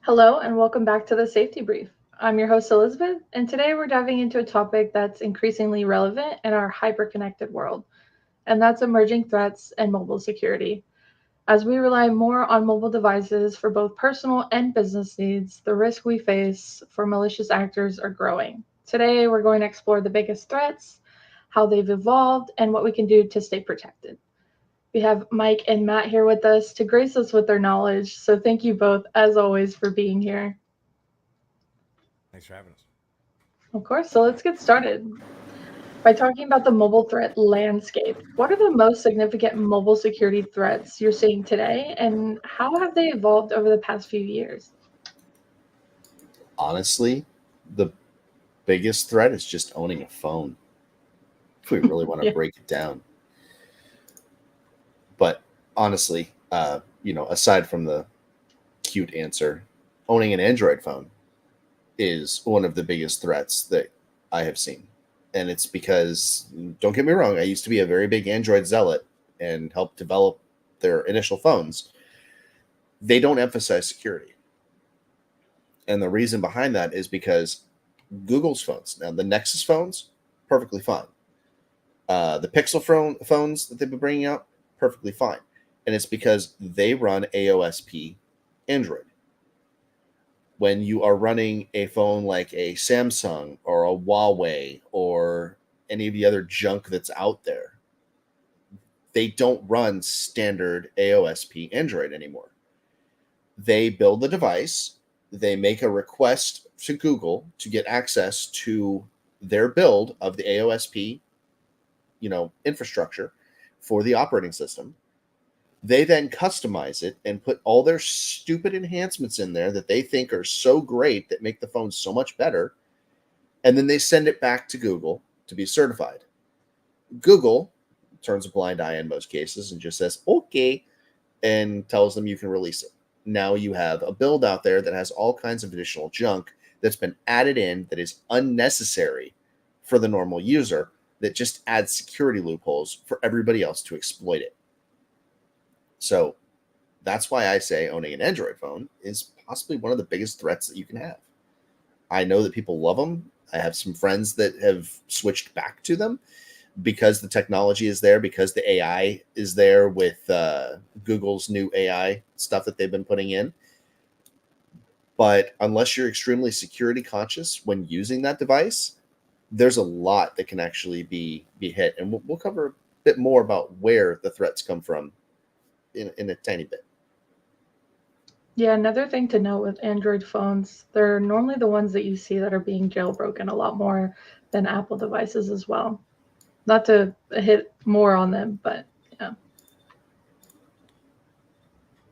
Hello, and welcome back to the Safety Brief. I'm your host, Elizabeth, and today we're diving into a topic that's increasingly relevant in our hyper-connected world, and that's emerging threats and mobile security. As we rely more on mobile devices for both personal and business needs, the risk we face for malicious actors are growing. Today, we're going to explore the biggest threats, how they've evolved, and what we can do to stay protected. We have Mike and Matt here with us to grace us with their knowledge, so thank you both, as always, for being here. Thanks for having us. Of course. So let's get started by talking about the mobile threat landscape. What are the most significant mobile security threats you're seeing today, and how have they evolved over the past few years? Honestly, the biggest threat is just owning a phone. If we really want to Yeah. break it down, but honestly, aside from the cute answer, owning an Android phone is one of the biggest threats that I have seen, and it's because don't get me wrong, I used to be a very big Android zealot and helped develop their initial phones. They don't emphasize security, and the reason behind that is because Google's phones, now the Nexus phones, perfectly fine. The Pixel phones that they've been bringing out, perfectly fine. And it's because they run AOSP Android. When you are running a phone like a Samsung or a Huawei or any of the other junk that's out there, they don't run standard AOSP Android anymore. They build the device, they make a request to Google to get access to their build of the AOSP infrastructure for the operating system. They then customize it and put all their stupid enhancements in there that they think are so great that make the phone so much better, and then they send it back to Google to be certified. Google turns a blind eye in most cases and just says okay and tells them you can release it. Now you have a build out there that has all kinds of additional junk that's been added in that is unnecessary for the normal user, that just adds security loopholes for everybody else to exploit it. So that's why I say owning an Android phone is possibly one of the biggest threats that you can have. I know that people love them. I have some friends that have switched back to them because the technology is there, because the AI is there with Google's new AI stuff that they've been putting in. But unless you're extremely security conscious when using that device, there's a lot that can actually be hit, and we'll cover a bit more about where the threats come from in a tiny bit. Yeah, another thing to note with Android phones, they're normally the ones that you see that are being jailbroken a lot more than Apple devices as well. Not to hit more on them, but yeah.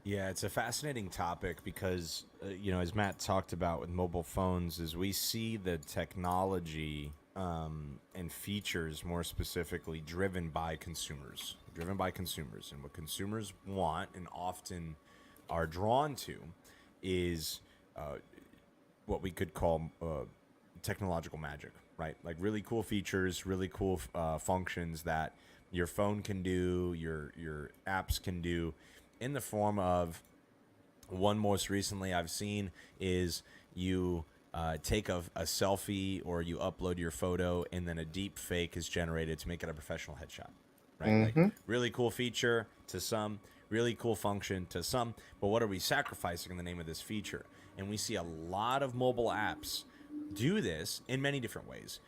Yeah, it's a fascinating topic because, as Matt talked about with mobile phones, is we see the technology and features more specifically driven by consumers, and what consumers want and often are drawn to is uh, what we could call technological magic, right? Like really cool features, really cool functions that your phone can do, your apps can do, in the form of one most recently I've seen is you take a selfie or you upload your photo and then a deep fake is generated to make it a professional headshot, right? Like Mm-hmm. really cool feature to some, really cool function to some, but what are we sacrificing in the name of this feature? And we see a lot of mobile apps do this in many different ways.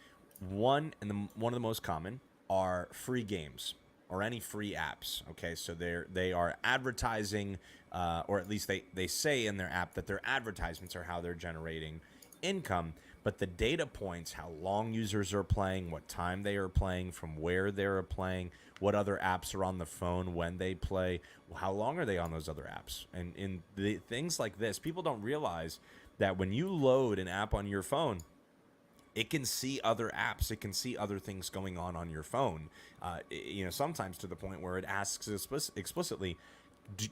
One of the most common are free games or any free apps. Okay, so they are advertising, or at least they say in their app that their advertisements are how they're generating income. But the data points, how long users are playing, what time they are playing, from where they're playing, what other apps are on the phone when they play, how long are they on those other apps, and in the things like this, people don't realize that when you load an app on your phone, it can see other apps, it can see other things going on your phone, sometimes to the point where it asks explicitly,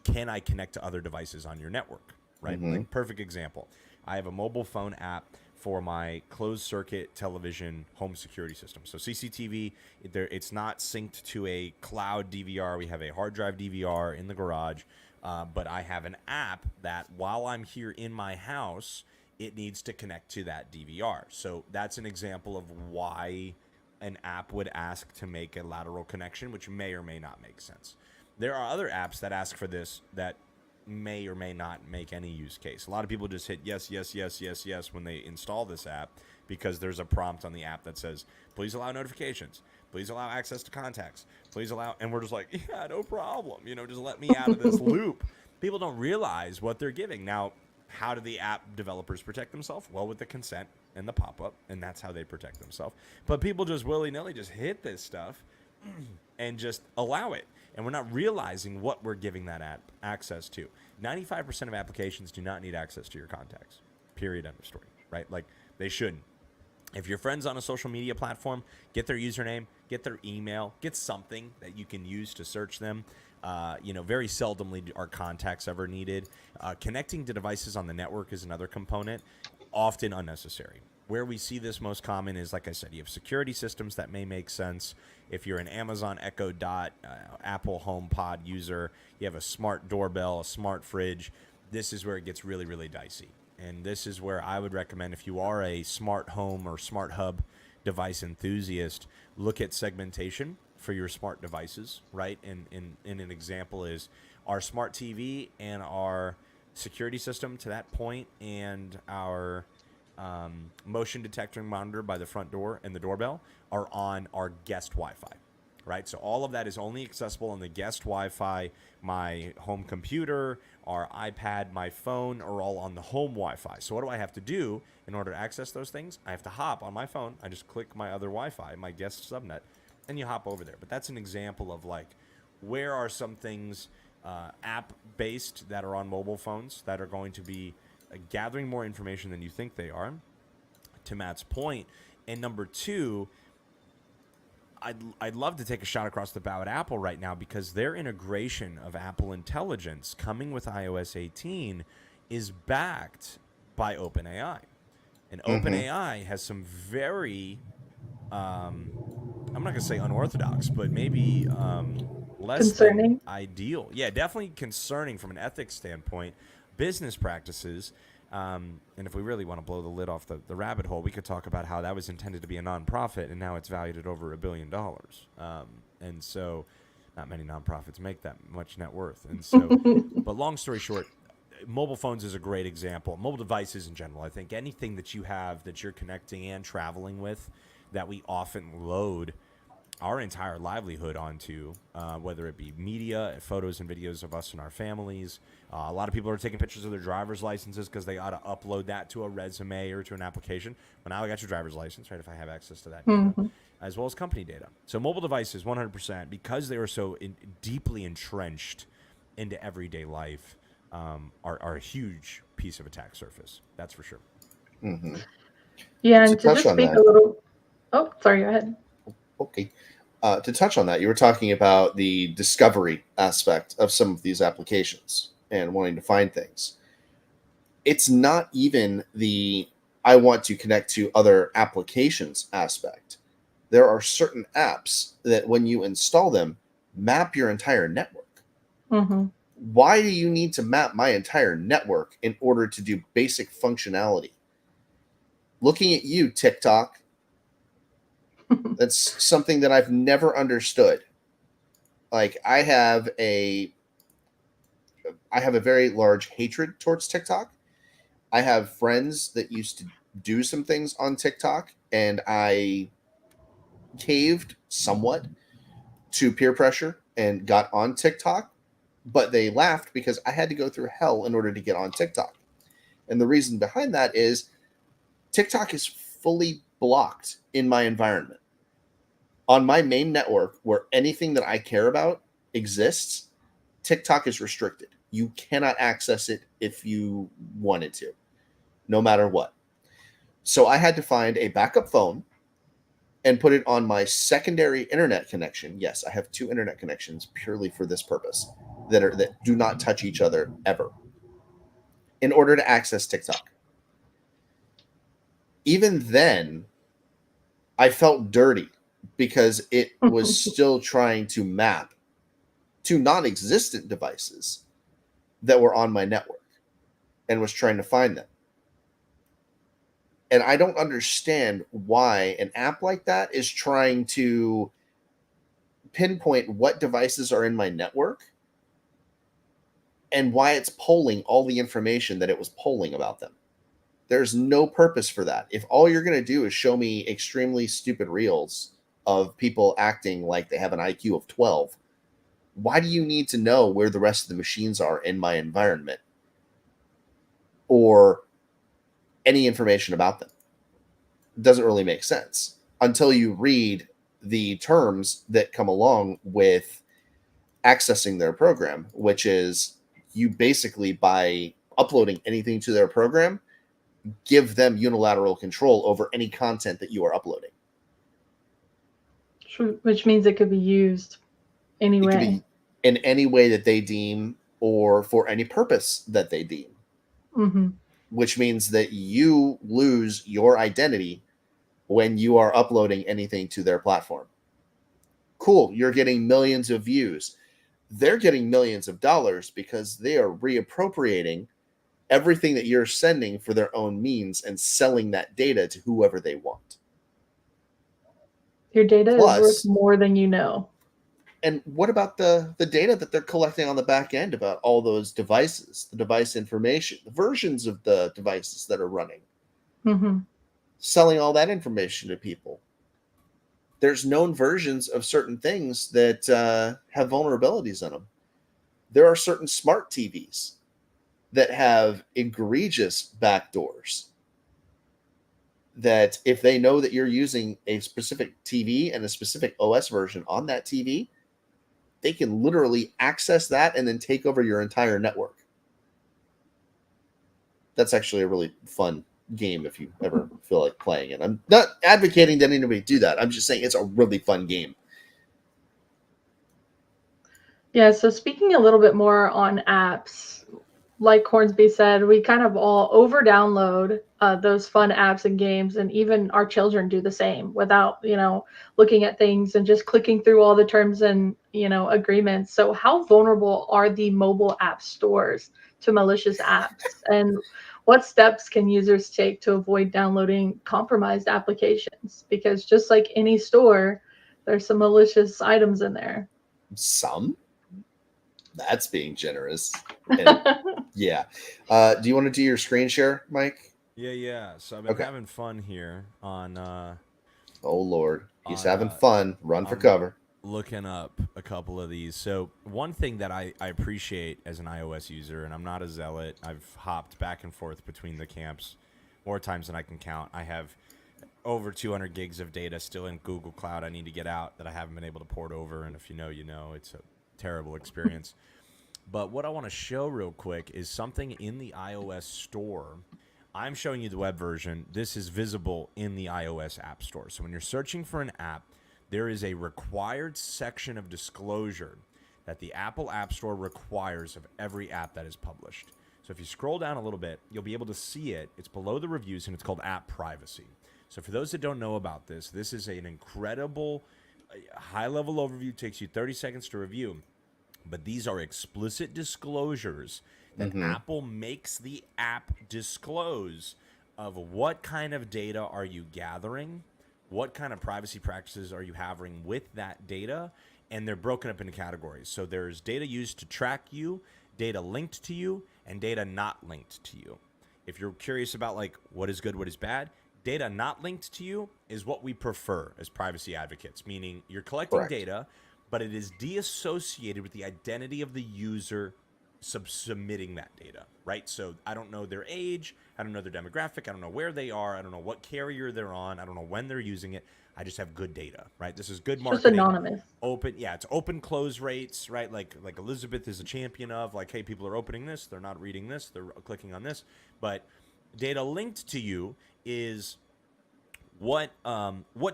can I connect to other devices on your network, right? Mm-hmm. Like, perfect example, I have a mobile phone app for my closed circuit television home security system. So CCTV, it's not synced to a cloud DVR. We have a hard drive DVR in the garage. but I have an app that while I'm here in my house, it needs to connect to that DVR. So that's an example of why an app would ask to make a lateral connection, which may or may not make sense. There are other apps that ask for this that may or may not make any use case. A lot of people just hit yes, yes, yes, yes, yes when they install this app because there's a prompt on the app that says, please allow notifications, please allow access to contacts, please allow, and we're just like, yeah, no problem. Just let me out of this loop. People don't realize what they're giving. Now, how do the app developers protect themselves? Well, with the consent and the pop-up, and that's how they protect themselves. But people just willy-nilly just hit this stuff and just allow it. And we're not realizing what we're giving that app access to. 95% of applications do not need access to your contacts. Period. End of story. Right? Like, they shouldn't. If your friend's on a social media platform, get their username, get their email, get something that you can use to search them. Very seldomly are contacts ever needed. Connecting to devices on the network is another component, often unnecessary. Where we see this most common is, like I said, you have security systems that may make sense. If you're an Amazon Echo Dot, Apple HomePod user, you have a smart doorbell, a smart fridge, this is where it gets really, really dicey. And this is where I would recommend, if you are a smart home or smart hub device enthusiast, look at segmentation for your smart devices, right? And an example is our smart TV and our security system to that point and our motion detecting monitor by the front door and the doorbell are on our guest Wi-Fi, right? So all of that is only accessible on the guest Wi-Fi. My home computer, our iPad, my phone are all on the home Wi-Fi. So what do I have to do in order to access those things? I have to hop on my phone. I just click my other Wi-Fi, my guest subnet, and you hop over there. But that's an example of like, where are some things app-based that are on mobile phones that are going to be gathering more information than you think they are, to Matt's point. And number two, I'd love to take a shot across the bow at Apple right now, because their integration of Apple Intelligence coming with iOS 18 is backed by OpenAI. And OpenAI has some very, I'm not going to say unorthodox, but maybe less Concerning. than ideal. Yeah, definitely concerning from an ethics standpoint, business practices. And if we really want to blow the lid off the rabbit hole, we could talk about how that was intended to be a nonprofit, and now it's valued at over $1 billion. And so not many nonprofits make that much net worth. And so, but long story short, mobile phones is a great example. Mobile devices in general, I think anything that you have that you're connecting and traveling with that we often load our entire livelihood onto, whether it be media, photos and videos of us and our families. A lot of people are taking pictures of their driver's licenses because they ought to upload that to a resume or to an application. Well, now I got your driver's license, right, if I have access to that data, as well as company data. So mobile devices, 100%, because they are so deeply entrenched into everyday life, are a huge piece of attack surface. That's for sure. Mm-hmm. Yeah, To and to touch just on speak that. a little. Oh, sorry, go ahead. Okay. To touch on that, you were talking about the discovery aspect of some of these applications and wanting to find things. It's not even the I want to connect to other applications aspect. There are certain apps that when you install them, map your entire network. Mm-hmm. Why do you need to map my entire network in order to do basic functionality? Looking at you, TikTok, that's something that I've never understood. Like I have a very large hatred towards TikTok. I have friends that used to do some things on TikTok, and I caved somewhat to peer pressure and got on TikTok, but they laughed because I had to go through hell in order to get on TikTok. And the reason behind that is TikTok is fully blocked in my environment. On my main network, where anything that I care about exists, TikTok is restricted. You cannot access it if you wanted to, no matter what. So I had to find a backup phone and put it on my secondary internet connection. Yes, I have 2 internet connections purely for this purpose that do not touch each other ever, in order to access TikTok. Even then, I felt dirty because it was still trying to map to non-existent devices that were on my network and was trying to find them. And I don't understand why an app like that is trying to pinpoint what devices are in my network and why it's polling all the information that it was polling about them. There's no purpose for that. If all you're going to do is show me extremely stupid reels of people acting like they have an IQ of 12, why do you need to know where the rest of the machines are in my environment or any information about them? It doesn't really make sense until you read the terms that come along with accessing their program, which is you basically, by uploading anything to their program, give them unilateral control over any content that you are uploading. Which means it could be used It could anyway. be in any way that they deem or for any purpose that they deem, which means that you lose your identity when you are uploading anything to their platform. Cool, you're getting millions of views. They're getting millions of dollars because they are reappropriating everything that you're sending for their own means and selling that data to whoever they want. Your data is worth Plus, more than you know. and what about the data that they're collecting on the back end about all those devices, the device information, the versions of the devices that are running, selling all that information to people? There's known versions of certain things that have vulnerabilities in them. There are certain smart TVs that have egregious backdoors that if they know that you're using a specific TV and a specific OS version on that TV, they can literally access that and then take over your entire network. That's actually a really fun game if you ever feel like playing it. I'm not advocating that anybody do that. I'm just saying it's a really fun game. Yeah, so speaking a little bit more on apps, like Hornsby said, we kind of all over download those fun apps and games, and even our children do the same without, looking at things and just clicking through all the terms and, agreements. So how vulnerable are the mobile app stores to malicious apps? And what steps can users take to avoid downloading compromised applications? Because just like any store, there's some malicious items in there. Some? That's being generous. And yeah. Do you want to do your screen share, Mike? Yeah. So I've been having fun here on. Oh Lord, he's having fun. Run for cover. Looking up a couple of these. So one thing that I appreciate as an iOS user, and I'm not a zealot. I've hopped back and forth between the camps more times than I can count. I have over 200 gigs of data still in Google Cloud I need to get out that I haven't been able to port over. And if you know, you know. It's a terrible experience. But what I want to show real quick is something in the iOS store. I'm showing you the web version. This is visible in the iOS App Store. So when you're searching for an app, there is a required section of disclosure that the Apple App Store requires of every app that is published. So if you scroll down a little bit, you'll be able to see it. It's below the reviews, and it's called App Privacy. So for those that don't know about this, this is an incredible high-level overview. It takes you 30 seconds to review. But these are explicit disclosures that Apple makes the app disclose of what kind of data are you gathering, what kind of privacy practices are you having with that data, and they're broken up into categories. So there's data used to track you, data linked to you, and data not linked to you. If you're curious about like what is good, what is bad, data not linked to you is what we prefer as privacy advocates, meaning you're collecting data, but it is deassociated with the identity of the user submitting that data, right? So I don't know their age, I don't know their demographic, I don't know where they are, I don't know what carrier they're on, I don't know when they're using it. I just have good data, right? This is good marketing. Just anonymous. Open, yeah, it's open close rates, right? Like Elizabeth is a champion of, like, hey, people are opening this, they're not reading this, they're clicking on this. But data linked to you is what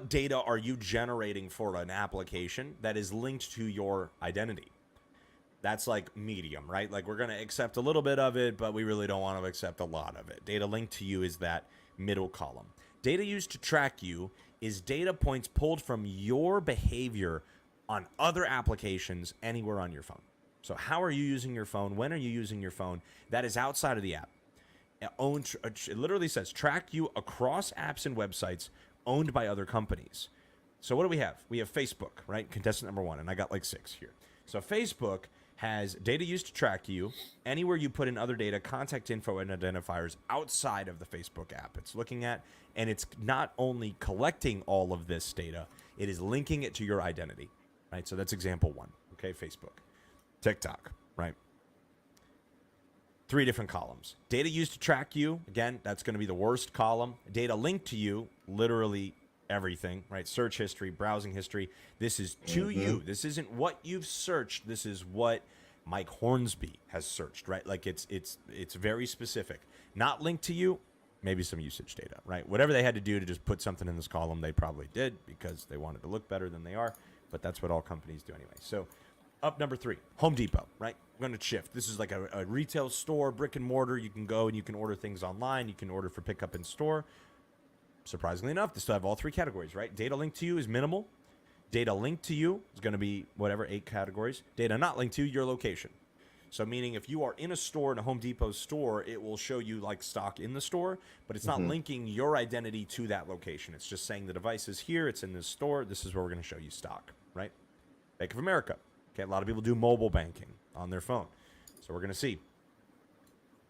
data are you generating for an application that is linked to your identity? That's like medium, right? Like we're going to accept a little bit of it, but we really don't want to accept a lot of it. Data linked to you is that middle column. Data used to track you is data points pulled from your behavior on other applications anywhere on your phone. So how are you using your phone? When are you using your phone? That is outside of the app. It literally says track you across apps and websites owned by other companies. So what do we have? We have Facebook, right? Contestant number 1, and I got like 6 here. So Facebook has data used to track you anywhere you put in other data, contact info, and identifiers outside of the Facebook app. It's looking at, and it's not only collecting all of this data, it is linking it to your identity, right? So that's example 1, okay? Facebook. TikTok, right? 3 different columns. Data used to track you, again, that's going to be the worst column. Data linked to you, literally everything, right? Search history, browsing history. This is to you. This isn't what you've searched. This is what Mike Hornsby has searched, right? Like it's very specific. Not linked to you, maybe some usage data, right? Whatever they had to do to just put something in this column, they probably did because they wanted to look better than they are, but that's what all companies do anyway. So up number 3, Home Depot, right? I'm going to shift. This is like a retail store, brick and mortar. You can go and you can order things online. You can order for pickup in store. Surprisingly enough, they still have all 3 categories, right? Data linked to you is minimal. Data linked to you is going to be whatever, 8 categories. Data not linked to you, your location. So meaning if you are in a store, in a Home Depot store, it will show you like stock in the store, but it's not linking your identity to that location. It's just saying the device is here, it's in this store, this is where we're going to show you stock, right? Bank of America. Okay, a lot of people do mobile banking on their phone. So we're going to see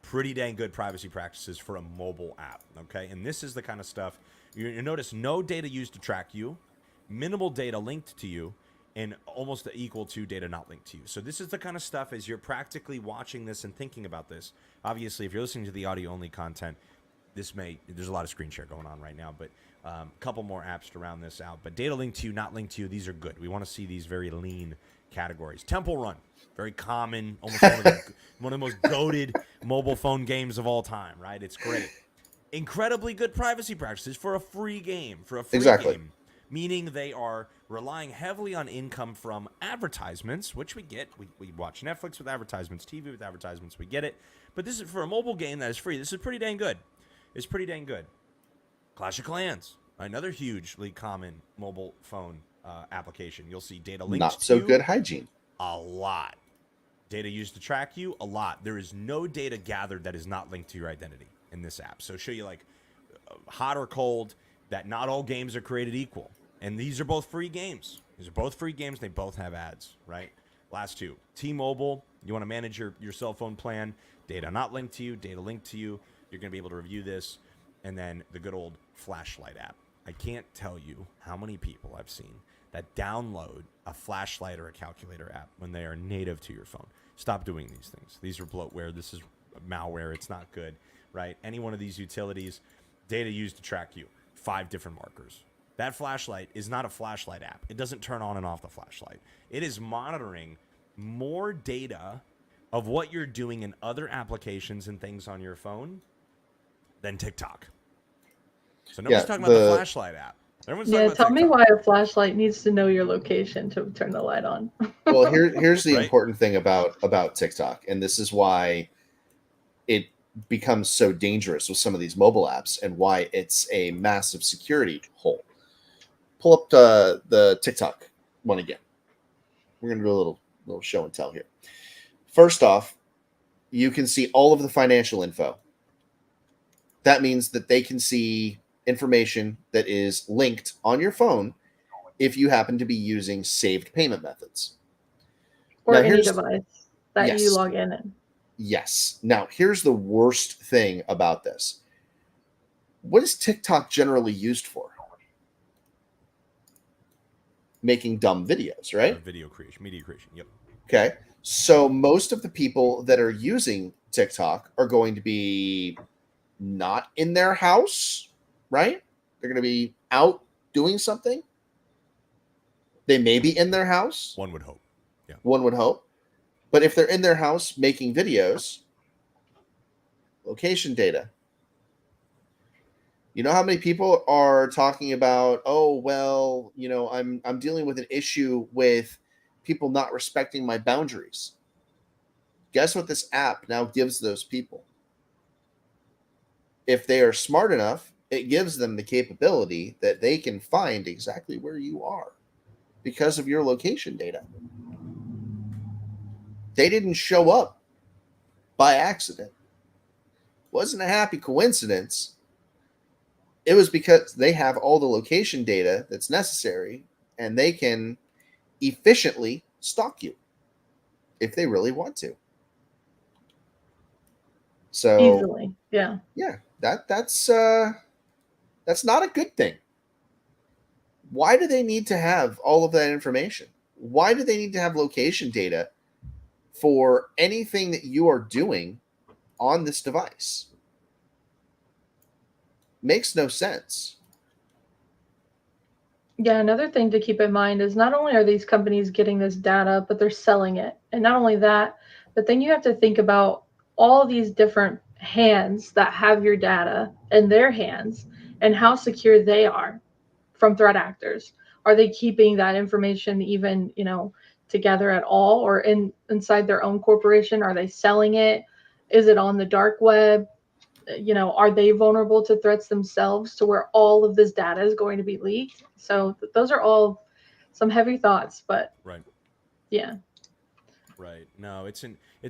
pretty dang good privacy practices for a mobile app, okay? And this is the kind of stuff, you notice no data used to track you, minimal data linked to you, and almost equal to data not linked to you. So this is the kind of stuff as you're practically watching this and thinking about this. Obviously, if you're listening to the audio-only content, there's a lot of screen share going on right now, but a couple more apps to round this out. But data linked to you, not linked to you, these are good. We want to see these very lean categories. Temple Run, very common, almost one of the most goated mobile phone games of all time, right? It's great. Incredibly good privacy practices for a free game, game. Meaning they are relying heavily on income from advertisements, which we get. We watch Netflix with advertisements, TV with advertisements, we get it. But this is for a mobile game that is free. This is pretty dang good. It's pretty dang good. Clash of Clans, another hugely common mobile phone application. You'll see data linked Not so to you, good hygiene. a lot. Data used to track you, a lot. There is no data gathered that is not linked to your identity in this app. So show you like hot or cold, that not all games are created equal. And these are both free games. They both have ads, right? Last 2. T-Mobile, you want to manage your cell phone plan. Data not linked to you, data linked to you. You're going to be able to review this. And then the good old flashlight app. I can't tell you how many people I've seen that download a flashlight or a calculator app when they are native to your phone. Stop doing these things. These are bloatware. This is malware. It's not good, right? Any one of these utilities, data used to track you. 5 different markers. That flashlight is not a flashlight app. It doesn't turn on and off the flashlight. It is monitoring more data of what you're doing in other applications and things on your phone than TikTok. So nobody's talking about the flashlight app. Everyone's talking about tell TikTok. me why a flashlight needs to know your location to turn the light on. Well, here's the Right? important thing about TikTok, and this is why it becomes so dangerous with some of these mobile apps and why it's a massive security hole. Pull up the TikTok one again. We're going to do a little show and tell here. First off, you can see all of the financial info. That means that they can see information that is linked on your phone if you happen to be using saved payment methods. Or now, any device that you log in. Yes. Now, here's the worst thing about this. What is TikTok generally used for? Making dumb videos, right? Video creation, media creation. Yep. Okay. So most of the people that are using TikTok are going to be not in their house, right? They're going to be out doing something. They may be in their house. One would hope. Yeah. One would hope. But if they're in their house making videos, location data. You know how many people are talking about, oh, well, I'm dealing with an issue with people not respecting my boundaries. Guess what this app now gives those people? If they are smart enough, it gives them the capability that they can find exactly where you are because of your location data. They didn't show up by accident. Wasn't a happy coincidence. It was because they have all the location data that's necessary, and they can efficiently stalk you if they really want to. So Easily. Yeah. yeah, that's not a good thing. Why do they need to have all of that information? Why do they need to have location data for anything that you are doing on this device? Makes no sense. Yeah, another thing to keep in mind is not only are these companies getting this data, but they're selling it. And not only that, but then you have to think about all these different hands that have your data in their hands and how secure they are from threat actors. Are they keeping that information even, together at all, or inside their own corporation? Are they selling it? Is it on the dark web? Are they vulnerable to threats themselves to where all of this data is going to be leaked? So those are all some heavy thoughts, but Right. yeah. Right. No, it's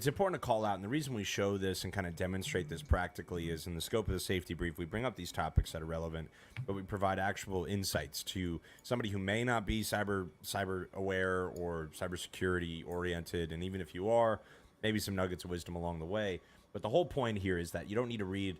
important to call out, and the reason we show this and kind of demonstrate this practically is in the scope of the safety brief. We bring up these topics that are relevant, but we provide actual insights to somebody who may not be cyber aware or cybersecurity oriented, and even if you are, maybe some nuggets of wisdom along the way. But the whole point here is that you don't need to read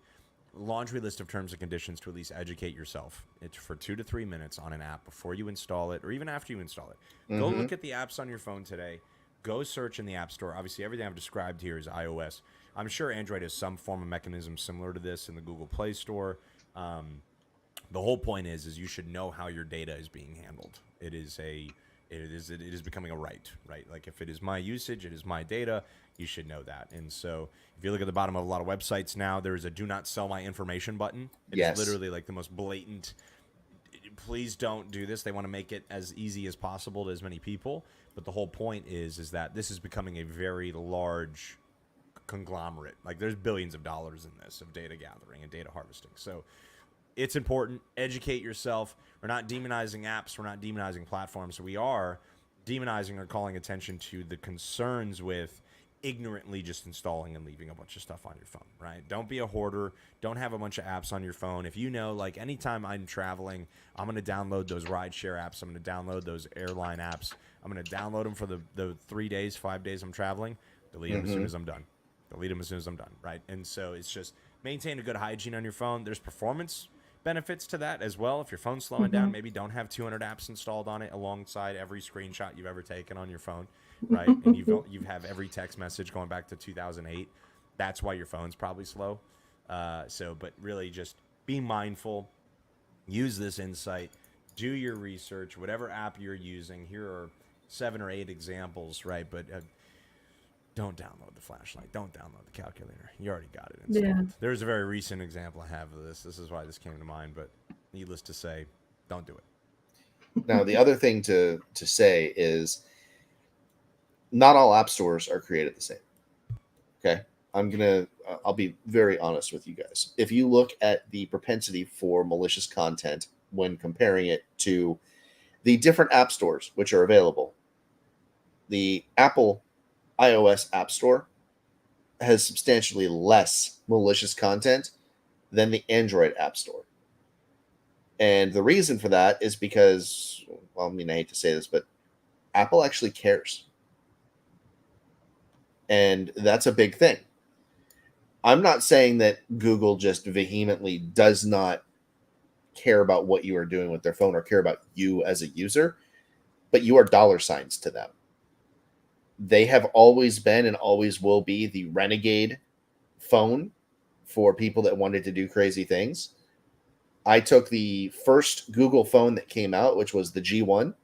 laundry list of terms and conditions to at least educate yourself. It's for 2 to 3 minutes on an app before you install it, or even after you install it. Go look at the apps on your phone today. Go search in the App Store. Obviously, everything I've described here is iOS. I'm sure Android has some form of mechanism similar to this in the Google Play Store. The whole point is you should know how your data is being handled. It is becoming a right? Like if it is my usage, it is my data. You should know that. And so if you look at the bottom of a lot of websites now, there is a "Do not sell my information" button. It's literally like the most blatant. Please don't do this. They want to make it as easy as possible to as many people. But the whole point is that this is becoming a very large conglomerate. Like there's billions of dollars in this of data gathering and data harvesting. So it's important. Educate yourself. We're not demonizing apps. We're not demonizing platforms. We are demonizing or calling attention to the concerns with ignorantly just installing and leaving a bunch of stuff on your phone, right? Don't be a hoarder. Don't have a bunch of apps on your phone. If you know, like anytime I'm traveling, I'm going to download those rideshare apps. I'm going to download those airline apps. I'm going to download them for the 3 days, 5 days I'm traveling. Delete them as soon as I'm done. Delete them as soon as I'm done, right? And so it's just maintain a good hygiene on your phone. There's performance benefits to that as well. If your phone's slowing down, maybe don't have 200 apps installed on it alongside every screenshot you've ever taken on your phone, right? And you have every text message going back to 2008. That's why your phone's probably slow. But really just be mindful. Use this insight. Do your research. Whatever app you're using, here are 7 or 8 examples, right? But don't download the flashlight. Don't download the calculator. You already got it installed. Yeah. There's a very recent example I have of this. This is why this came to mind, but needless to say, don't do it. Now, the other thing to say is not all app stores are created the same. Okay? I'll be very honest with you guys. If you look at the propensity for malicious content when comparing it to the different app stores which are available, the Apple iOS App Store has substantially less malicious content than the Android App Store. And the reason for that is because, well, I mean, I hate to say this, but Apple actually cares. And that's a big thing. I'm not saying that Google just vehemently does not care about what you are doing with their phone or care about you as a user, but you are dollar signs to them. They have always been and always will be the renegade phone for people that wanted to do crazy things. I took the first Google phone that came out, which was the G1.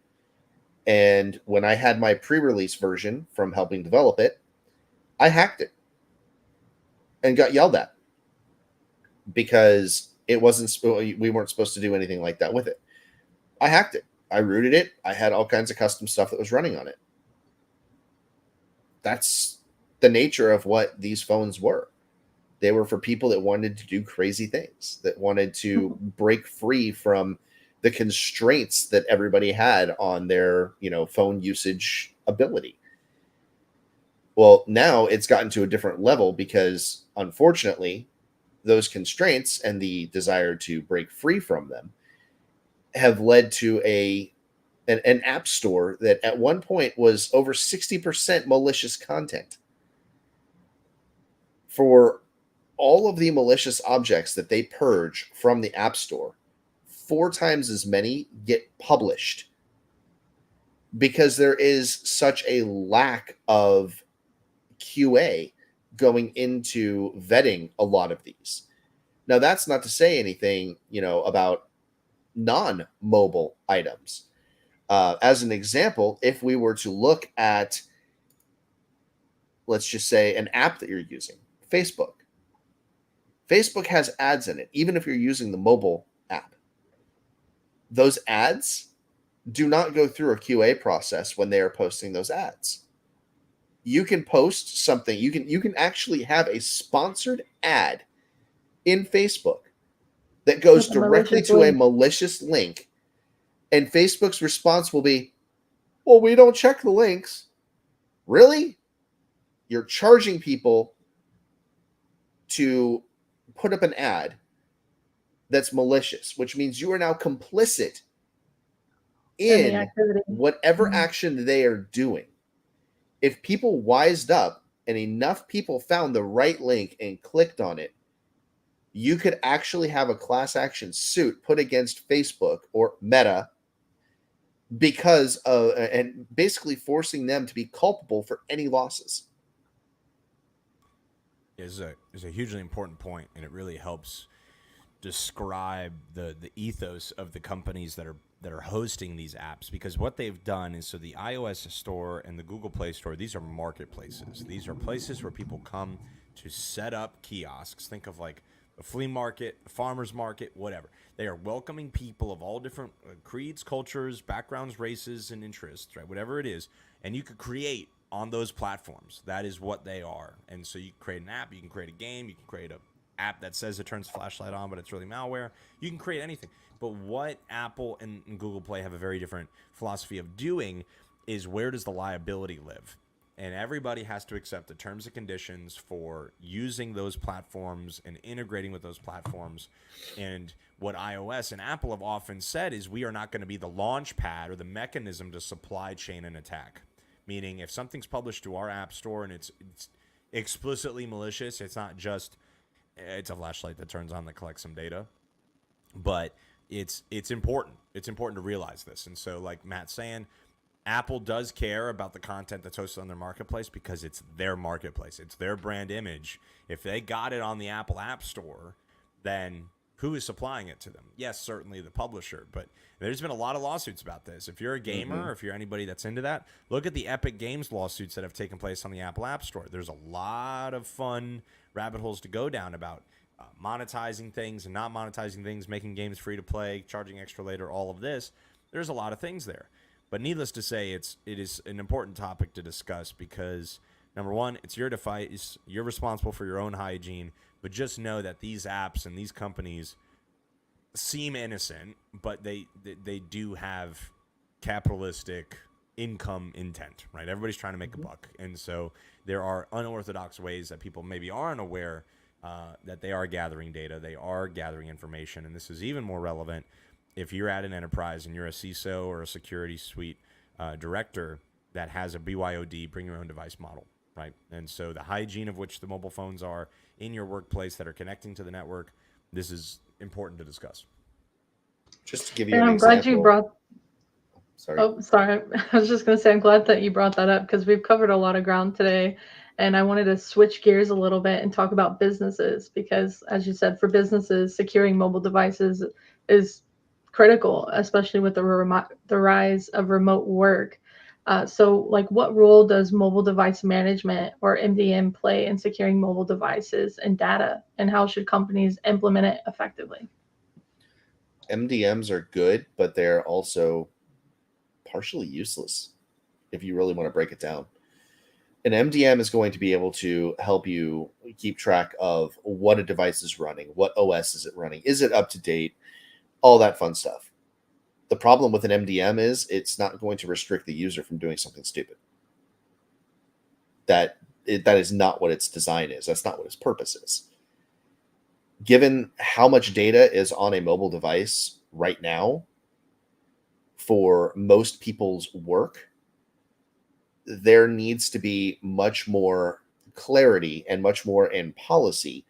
And when I had my pre-release version from helping develop it, I hacked it and got yelled at because we weren't supposed to do anything like that with it. I hacked it. I rooted it. I had all kinds of custom stuff that was running on it. That's the nature of what these phones were. They were for people that wanted to do crazy things, that wanted to break free from the constraints that everybody had on their, phone usage ability. Well, now it's gotten to a different level because, unfortunately, those constraints and the desire to break free from them have led to an app store that at one point was over 60% malicious content. For all of the malicious objects that they purge from the app store, 4 times as many get published because there is such a lack of QA going into vetting a lot of these. Now, that's not to say anything, about non-mobile items. As an example, if we were to look at, let's just say, an app that you're using, Facebook. Facebook has ads in it, even if you're using the mobile app. Those ads do not go through a QA process when they are posting those ads. You can post something, you can actually have a sponsored ad in Facebook that goes directly to a malicious link, and Facebook's response will be, well, we don't check the links. Really? You're charging people to put up an ad that's malicious, which means you are now complicit in whatever action they are doing. If people wised up and enough people found the right link and clicked on it, you could actually have a class action suit put against Facebook or Meta because of, and basically forcing them to be culpable for any losses. Is a hugely important point, and it really helps describe the ethos of the companies that are hosting these apps, because what they've done is, so the iOS store and the Google Play Store, these are marketplaces. These are places where people come to set up kiosks. Think of like a flea market, a farmer's market, whatever. They are welcoming people of all different creeds, cultures, backgrounds, races, and interests, right? Whatever it is. And you could create on those platforms. That is what they are. And so you can create an app, you can create a game, you can create a app that says it turns the flashlight on, but it's really malware. You can create anything. But what Apple and Google Play have a very different philosophy of doing is, where does the liability live? And everybody has to accept the terms and conditions for using those platforms and integrating with those platforms. And what iOS and Apple have often said is, we are not going to be the launch pad or the mechanism to supply chain an attack. Meaning, if something's published to our app store and it's explicitly malicious, it's not just it's a flashlight that turns on that collects some data, but it's important. It's important to realize this. And so, like Matt's saying, Apple does care about the content that's hosted on their marketplace because it's their marketplace. It's their brand image. If they got it on the Apple App Store, then who is supplying it to them? Yes, certainly the publisher, but there's been a lot of lawsuits about this. If you're a gamer, or if you're anybody that's into that, look at the Epic Games lawsuits that have taken place on the Apple App Store. There's a lot of fun rabbit holes to go down about monetizing things and not monetizing things, making games free to play, charging extra later, all of this. There's a lot of things there. But needless to say, it is an important topic to discuss because, number one, it's your device. You're responsible for your own hygiene. But just know that these apps and these companies seem innocent, but they do have capitalistic income intent, right? Everybody's trying to make a buck. And so there are unorthodox ways that people maybe aren't aware that they are gathering data, they are gathering information. And this is even more relevant if you're at an enterprise and you're a CISO or a security suite director that has a BYOD, bring your own device model, right? And so the hygiene of which the mobile phones are in your workplace that are connecting to the network, this is important to discuss. Just to give you an example. Glad you brought... Sorry. Oh, sorry. I was just going to say, I'm glad that you brought that up because we've covered a lot of ground today. And I wanted to switch gears a little bit and talk about businesses because, as you said, for businesses, securing mobile devices is critical, especially with the rise of remote work. So, like, what role does mobile device management, or MDM, play in securing mobile devices and data, and how should companies implement it effectively? MDMs are good, but they're also partially useless if you really want to break it down. An MDM is going to be able to help you keep track of what a device is running, what OS is it running, is it up to date, all that fun stuff. The problem with an MDM is it's not going to restrict the user from doing something stupid. That that is not what its design is. That's not what its purpose is. Given how much data is on a mobile device right now for most people's work, there needs to be much more clarity and much more in policy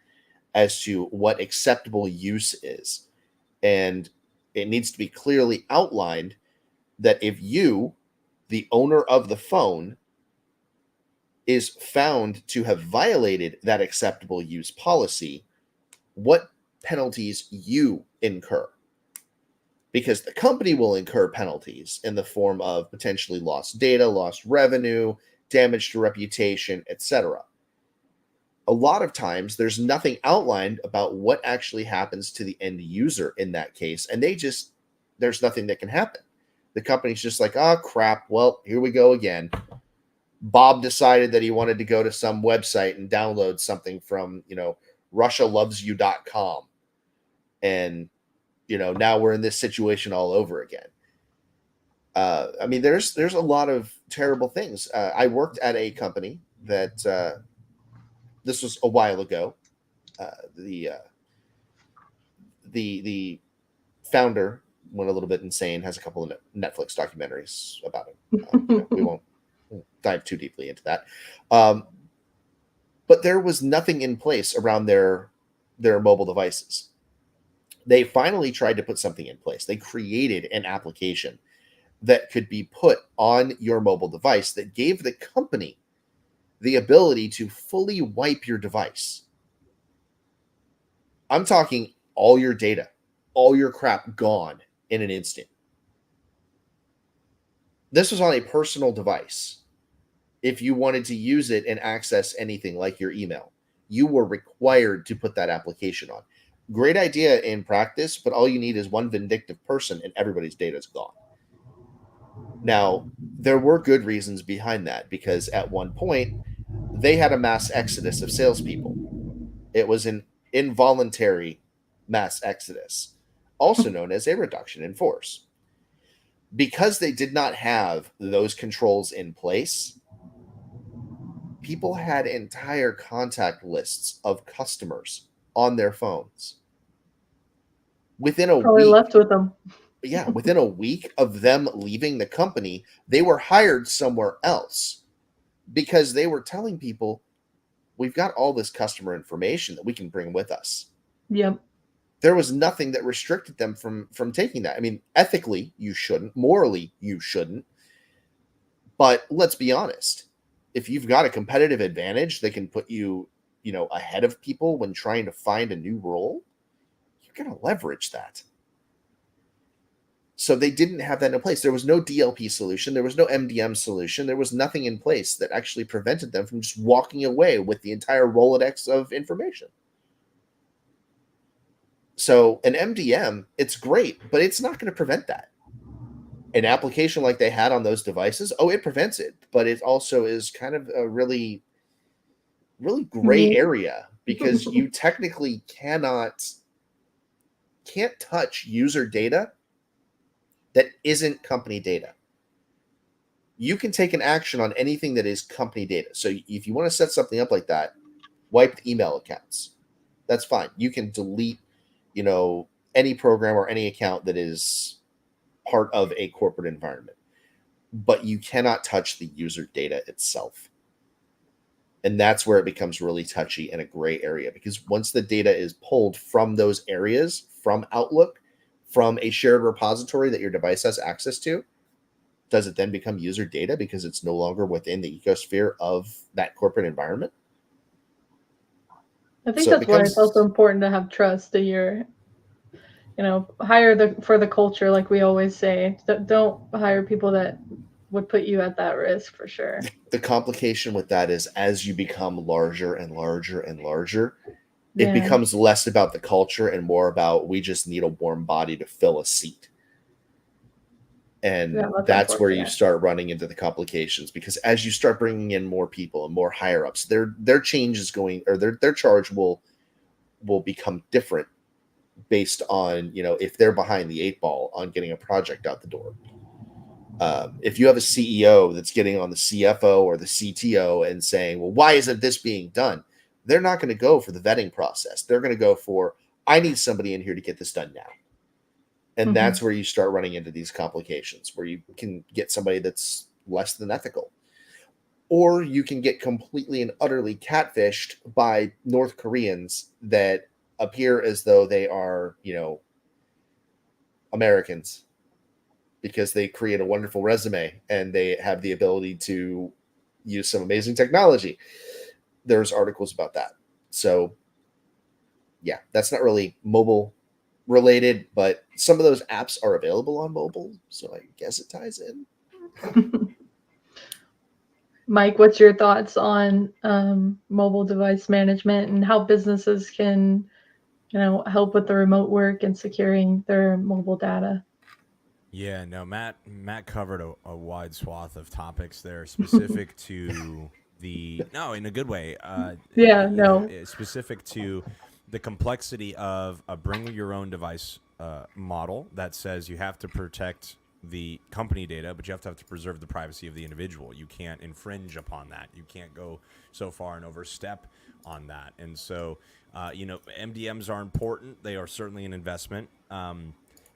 as to what acceptable use is. And it needs to be clearly outlined that if you, the owner of the phone, is found to have violated that acceptable use policy, what penalties you incur. Because the company will incur penalties in the form of potentially lost data, lost revenue, damage to reputation, etc. A lot of times there's nothing outlined about what actually happens to the end user in that case, and there's nothing that can happen. The company's just like, oh crap, well, here we go again. Bob decided that he wanted to go to some website and download something from, RussiaLovesYou.com. And, now we're in this situation all over again. There's a lot of terrible things. I worked at a company that this was a while ago. The founder went a little bit insane. Has a couple of Netflix documentaries about it. We won't dive too deeply into that. But there was nothing in place around their mobile devices. They finally tried to put something in place. They created an application that could be put on your mobile device that gave the company the ability to fully wipe your device. I'm talking all your data, all your crap gone in an instant. This was on a personal device. If you wanted to use it and access anything like your email, you were required to put that application on. Great idea in practice, but all you need is one vindictive person and everybody's data is gone. Now, there were good reasons behind that, because at one point, they had a mass exodus of salespeople. It was an involuntary mass exodus, also known as a reduction in force. Because they did not have those controls in place, people had entire contact lists of customers on their phones. Within a Probably week, left with them. yeah, within a week of them leaving the company, they were hired somewhere else because they were telling people, we've got all this customer information that we can bring with us. Yep. There was nothing that restricted them from taking that. I mean, ethically, you shouldn't. Morally, you shouldn't. But let's be honest. If you've got a competitive advantage that can put you, ahead of people when trying to find a new role, you're going to leverage that. So they didn't have that in place. There was no DLP solution. There was no MDM solution. There was nothing in place that actually prevented them from just walking away with the entire Rolodex of information. So an MDM, it's great, but it's not going to prevent that. An application like they had on those devices, it prevents it, but it also is kind of a really, really gray area, because you technically can't touch user data that isn't company data. You can take an action on anything that is company data. So if you want to set something up like that, wipe the email accounts. That's fine. You can delete, any program or any account that is part of a corporate environment, but you cannot touch the user data itself. And that's where it becomes really touchy and a gray area, because once the data is pulled from those areas, from Outlook, from a shared repository that your device has access to, does it then become user data because it's no longer within the ecosphere of that corporate environment? I think that's why it's also important to have trust that you're, hire for the culture, like we always say. Don't hire people that would put you at that risk, for sure. The complication with that is, as you become larger and larger and larger, it becomes less about the culture and more about, we just need a warm body to fill a seat. And that's where you start running into the complications, because as you start bringing in more people and more higher ups, their change is going, or their charge will become different based on, if they're behind the 8 ball on getting a project out the door. If you have a CEO that's getting on the CFO or the CTO and saying, well, why isn't this being done? They're not going to go for the vetting process. They're going to go for, I need somebody in here to get this done now. And that's where you start running into these complications, where you can get somebody that's less than ethical. Or you can get completely and utterly catfished by North Koreans that appear as though they are, Americans, because they create a wonderful resume and they have the ability to use some amazing technology. There's articles about that. So yeah, that's not really mobile related, but some of those apps are available on mobile. So I guess it ties in. Mike, what's your thoughts on mobile device management and how businesses can, help with the remote work and securing their mobile data? Yeah, no, Matt covered a wide swath of topics there specific to in a good way. Yeah, no. Specific to the complexity of a bring your own device model that says you have to protect the company data, but you have to preserve the privacy of the individual. You can't infringe upon that. You can't go so far and overstep on that. And so, MDMs are important. They are certainly an investment.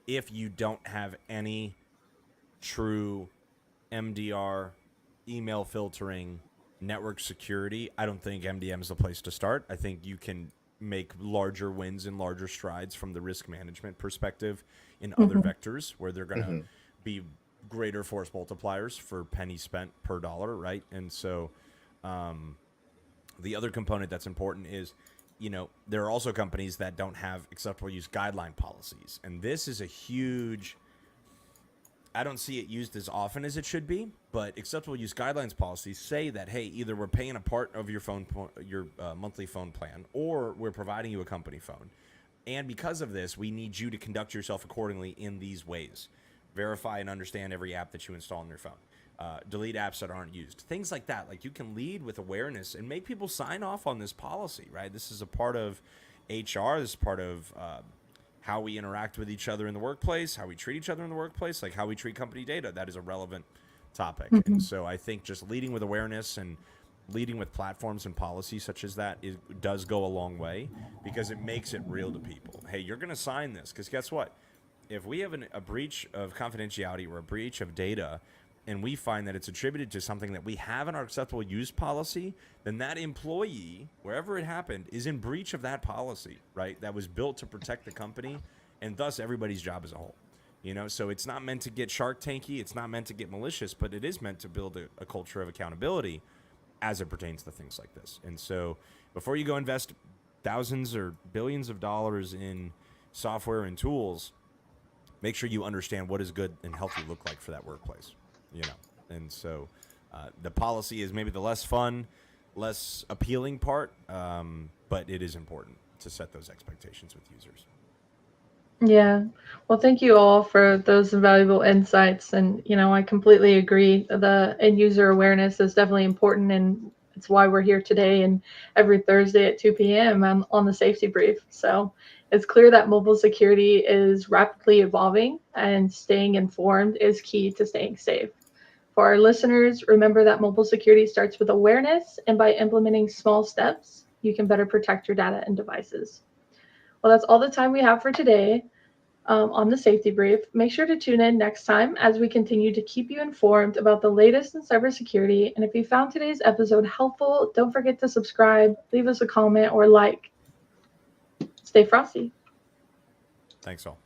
If you don't have any true MDR, email filtering, network security, I don't think MDM is the place to start. I think you can make larger wins and larger strides from the risk management perspective in other vectors where they're going to be greater force multipliers for penny spent per dollar, right? And so the other component that's important is, there are also companies that don't have acceptable use guideline policies. And this is a huge, I don't see it used as often as it should be, but acceptable use guidelines policies say that, hey, either we're paying a part of your monthly phone plan, or we're providing you a company phone. And because of this, we need you to conduct yourself accordingly in these ways. Verify and understand every app that you install on your phone. Delete apps that aren't used. Things like that. Like, you can lead with awareness and make people sign off on this policy, right? This is a part of HR. This is part of how we interact with each other in the workplace, how we treat each other in the workplace, like how we treat company data. That is a relevant topic. And so I think just leading with awareness and leading with platforms and policies such as that does go a long way, because it makes it real to people. Hey, you're going to sign this, because guess what? If we have a breach of confidentiality or a breach of data, and we find that it's attributed to something that we have in our acceptable use policy, then that employee, wherever it happened, is in breach of that policy, right? That was built to protect the company and thus everybody's job as a whole. So it's not meant to get Shark Tanky. It's not meant to get malicious, but it is meant to build a culture of accountability as it pertains to things like this. And so before you go invest thousands or billions of dollars in software and tools, make sure you understand what does good and healthy look like for that workplace. And so the policy is maybe the less fun, less appealing part, but it is important to set those expectations with users. Yeah. Well, thank you all for those valuable insights. And, I completely agree. The end user awareness is definitely important. And it's why we're here today and every Thursday at 2 p.m. on the safety brief. So it's clear that mobile security is rapidly evolving, and staying informed is key to staying safe. For our listeners, remember that mobile security starts with awareness, and by implementing small steps, you can better protect your data and devices. Well, that's all the time we have for today on the safety brief. Make sure to tune in next time as we continue to keep you informed about the latest in cybersecurity. And if you found today's episode helpful, don't forget to subscribe, leave us a comment, or like. Stay frosty. Thanks all.